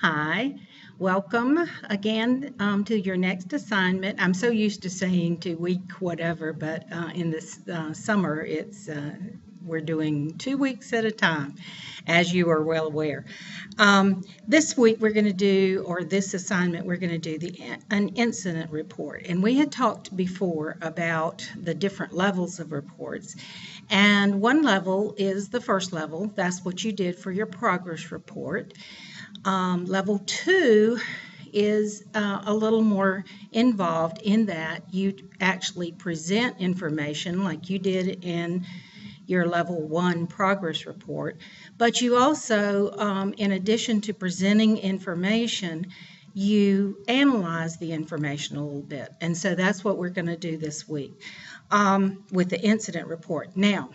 Hi, welcome again to your next assignment. I'm so used to saying to week whatever, but in this summer, we're doing 2 weeks at a time, as you are well aware. This week we're going to do, or this assignment we're going to do an incident report, and we had talked before about the different levels of reports. And one level is the first level. That's what you did for your progress report. Level two is a little more involved in that you actually present information like you did in your level one progress report, but you also, in addition to presenting information, you analyze the information a little bit. And so that's what we're going to do this week with the incident report. Now,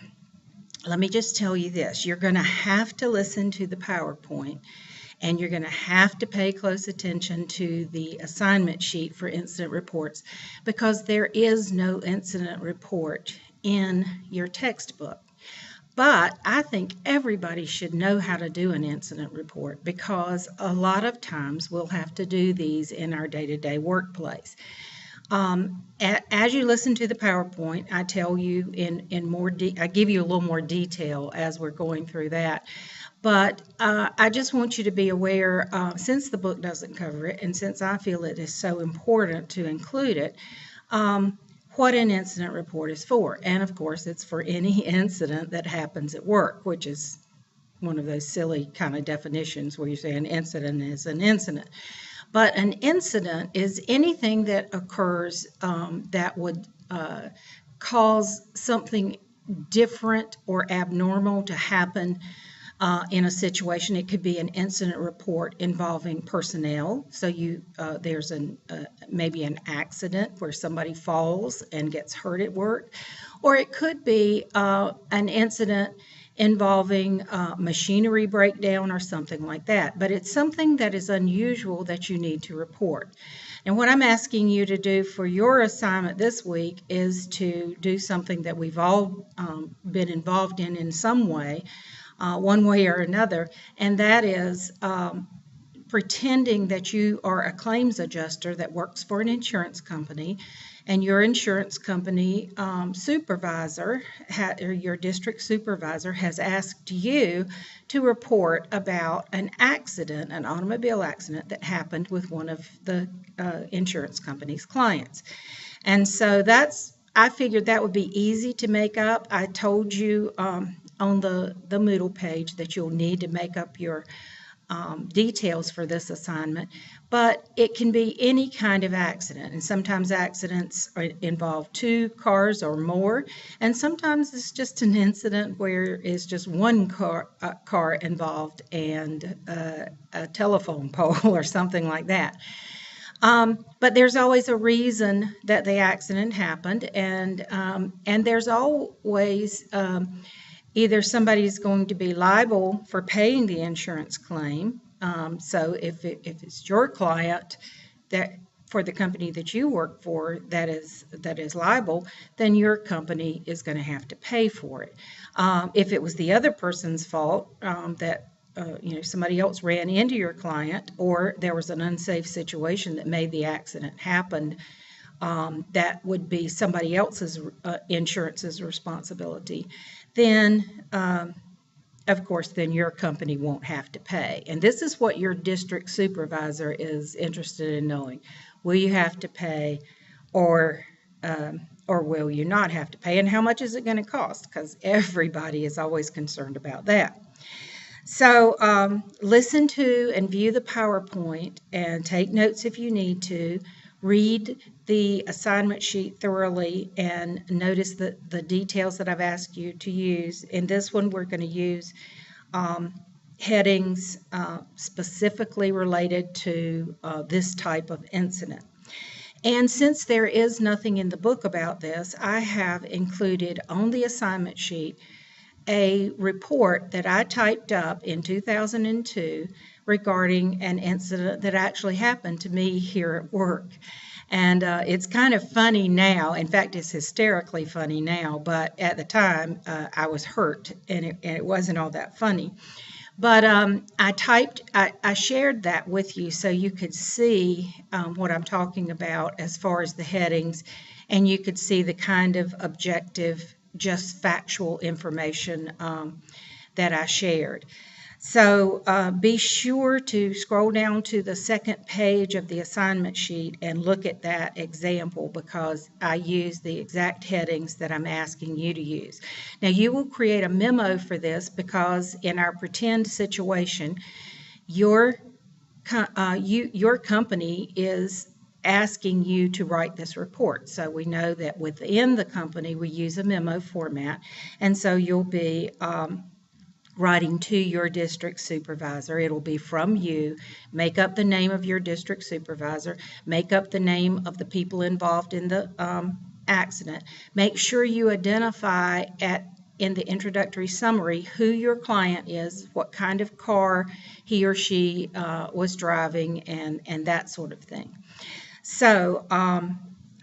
let me just tell you this. You're going to have to listen to the PowerPoint, and you're going to have to pay close attention to the assignment sheet for incident reports because there is no incident report in your textbook. But I think everybody should know how to do an incident report because a lot of times we'll have to do these in our day-to-day workplace. As you listen to the PowerPoint, I tell you I give you a little more detail as we're going through that. But I just want you to be aware, since the book doesn't cover it, and since I feel it is so important to include it, what an incident report is for. And of course, it's for any incident that happens at work, which is one of those silly kind of definitions where you say an incident is an incident. But an incident is anything that occurs that would cause something different or abnormal to happen in a situation. It could be an incident report involving personnel. So there's maybe an accident where somebody falls and gets hurt at work, or it could be an incident involving machinery breakdown or something like that. But it's something that is unusual that you need to report. And what I'm asking you to do for your assignment this week is to do something that we've all been involved in some way, one way or another, and that is pretending that you are a claims adjuster that works for an insurance company, and your insurance company supervisor or your district supervisor has asked you to report about an accident, an automobile accident that happened with one of the insurance company's clients. And so I figured that would be easy to make up. I told you on the Moodle page that you'll need to make up your details for this assignment, but it can be any kind of accident, and sometimes accidents involve two cars or more, and sometimes it's just an incident where it's just one car involved and a telephone pole or something like that. But there's always a reason that the accident happened, and there's always either somebody's going to be liable for paying the insurance claim. So if it's your client that for the company that you work for that is liable, then your company is going to have to pay for it. If it was the other person's fault that somebody else ran into your client, or there was an unsafe situation that made the accident happen, that would be somebody else's insurance's responsibility. Then, of course, then your company won't have to pay. And this is what your district supervisor is interested in knowing. Will you have to pay, or will you not have to pay? And how much is it going to cost? Because everybody is always concerned about that. So listen to and view the PowerPoint and take notes if you need to. Read the assignment sheet thoroughly and notice the details that I've asked you to use. In this one, we're going to use headings specifically related to this type of incident. And since there is nothing in the book about this, I have included on the assignment sheet a report that I typed up in 2002 regarding an incident that actually happened to me here at work. And it's kind of funny now. In fact, it's hysterically funny now, but at the time I was hurt and it wasn't all that funny. But I shared that with you so you could see what I'm talking about as far as the headings, and you could see the kind of objective, just factual information that I shared. So be sure to scroll down to the second page of the assignment sheet and look at that example, because I use the exact headings that I'm asking you to use. Now you will create a memo for this, because in our pretend situation, your company is asking you to write this report. So we know that within the company we use a memo format, and so you'll be writing to your district supervisor. It'll be from you. Make up the name of your district supervisor. Make up the name of the people involved in the accident. Make sure you identify in the introductory summary who your client is, what kind of car he or she was driving, and that sort of thing. So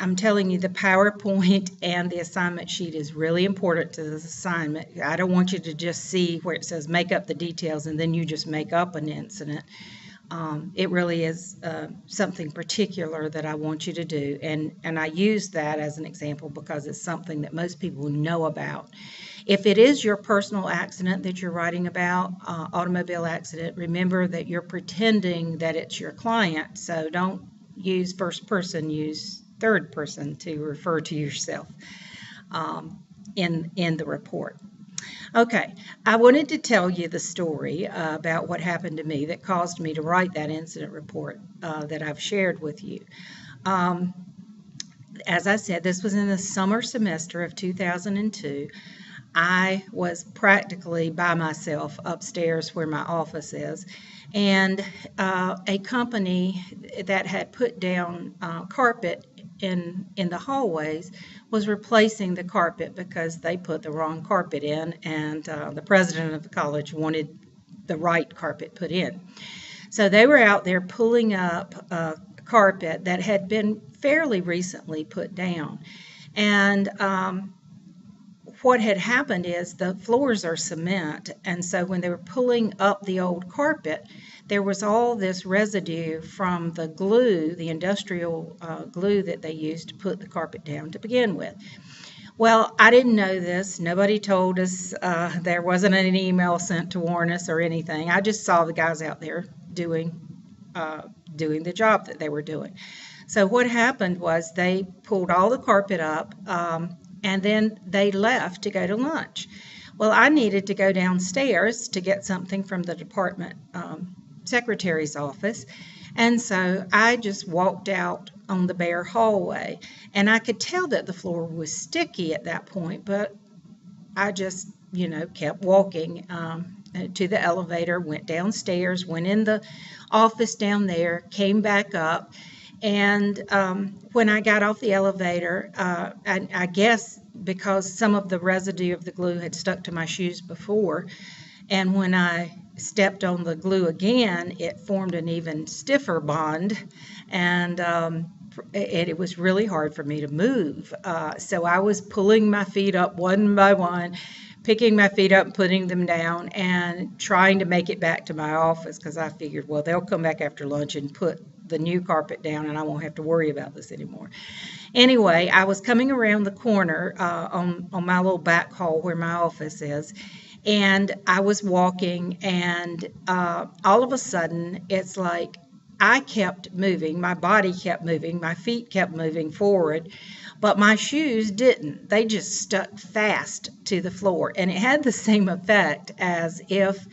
I'm telling you, the PowerPoint and the assignment sheet is really important to this assignment. I don't want you to just see where it says make up the details and then you just make up an incident. It really is something particular that I want you to do. And I use that as an example because it's something that most people know about. If it is your personal accident that you're writing about, automobile accident, remember that you're pretending that it's your client. So don't use first person, use third person to refer to yourself in the report. Okay, I wanted to tell you the story about what happened to me that caused me to write that incident report that I've shared with you. As I said, this was in the summer semester of 2002. I was practically by myself upstairs where my office is, and a company that had put down carpet in the hallways was replacing the carpet because they put the wrong carpet in, and the president of the college wanted the right carpet put in. So they were out there pulling up carpet that had been fairly recently put down. And what had happened is the floors are cement, and so when they were pulling up the old carpet, there was all this residue from the glue, the industrial glue that they used to put the carpet down to begin with. Well, I didn't know this. Nobody told us. There wasn't an email sent to warn us or anything. I just saw the guys out there doing the job that they were doing. So what happened was they pulled all the carpet up, and then they left to go to lunch. Well, I needed to go downstairs to get something from the department secretary's office, and so I just walked out on the bare hallway, and I could tell that the floor was sticky at that point, but I just, kept walking to the elevator, went downstairs, went in the office down there, came back up. And when I got off the elevator, I guess because some of the residue of the glue had stuck to my shoes before, and when I stepped on the glue again, it formed an even stiffer bond, and it was really hard for me to move. So I was pulling my feet up one by one, picking my feet up and putting them down, and trying to make it back to my office, because I figured, well, they'll come back after lunch and put the new carpet down and I won't have to worry about this anymore. Anyway, I was coming around the corner on my little back hall where my office is, and I was walking, and all of a sudden it's like I kept moving, my body kept moving, my feet kept moving forward, but my shoes didn't. They just stuck fast to the floor, and it had the same effect as if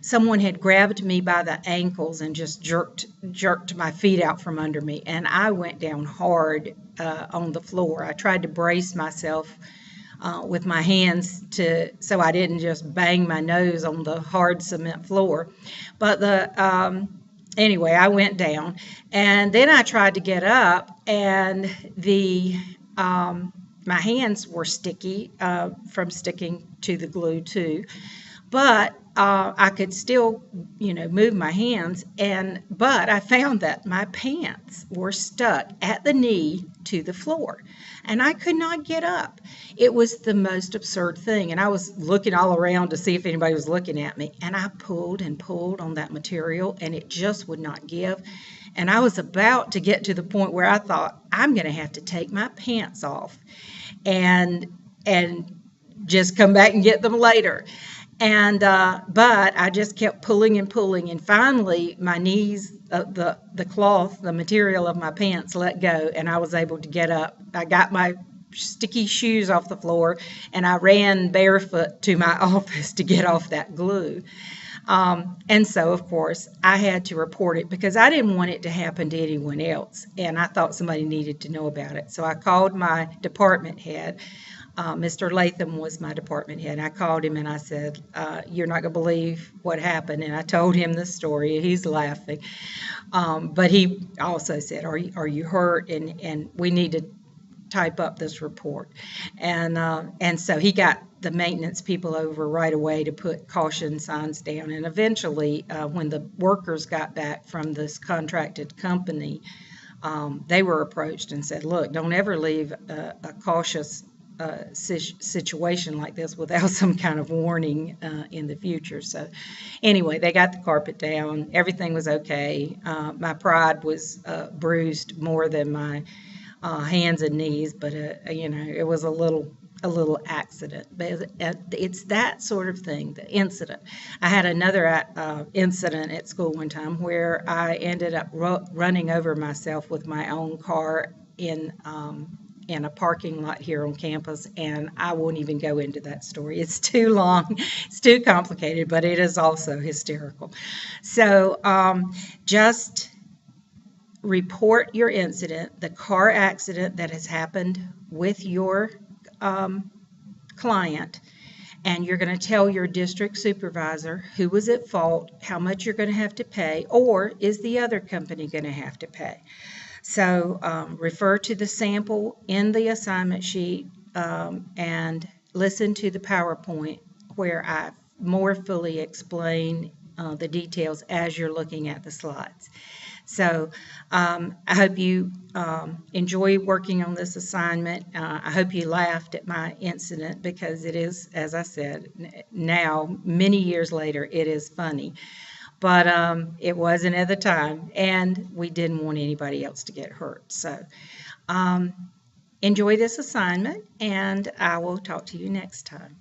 someone had grabbed me by the ankles and just jerked my feet out from under me, and I went down hard on the floor. I tried to brace myself with my hands so I didn't just bang my nose on the hard cement floor. But anyway, I went down, and then I tried to get up, and my hands were sticky from sticking to the glue too. but I could still, move my hands. But I found that my pants were stuck at the knee to the floor, and I could not get up. It was the most absurd thing, and I was looking all around to see if anybody was looking at me, and I pulled and pulled on that material, and it just would not give. And I was about to get to the point where I thought, I'm going to have to take my pants off and just come back and get them later. But I just kept pulling and pulling, and finally my knees, the cloth, the material of my pants let go, and I was able to get up. I got my sticky shoes off the floor, and I ran barefoot to my office to get off that glue. And so, of course, I had to report it because I didn't want it to happen to anyone else, and I thought somebody needed to know about it. So I called my department head. Mr. Latham was my department head. I called him and I said, you're not going to believe what happened. And I told him the story. He's laughing. But he also said, are you hurt? And we need to type up this report. And so he got the maintenance people over right away to put caution signs down. And eventually, when the workers got back from this contracted company, they were approached and said, look, don't ever leave a cautious situation like this without some kind of warning in the future. So anyway, they got the carpet down. Everything was okay. My pride was bruised more than my hands and knees, but it was a little accident. But it's that sort of thing, the incident. I had another incident at school one time where I ended up running over myself with my own car in a parking lot here on campus, and I won't even go into that story. It's too long, it's too complicated, but it is also hysterical. So just report your incident, the car accident that has happened with your client, and you're going to tell your district supervisor who was at fault, how much you're going to have to pay, or is the other company going to have to pay. So refer to the sample in the assignment sheet and listen to the PowerPoint where I more fully explain the details as you're looking at the slides. So I hope you enjoy working on this assignment. I hope you laughed at my incident because it is, as I said, now, many years later, it is funny. But it wasn't at the time, and we didn't want anybody else to get hurt. So enjoy this assignment, and I will talk to you next time.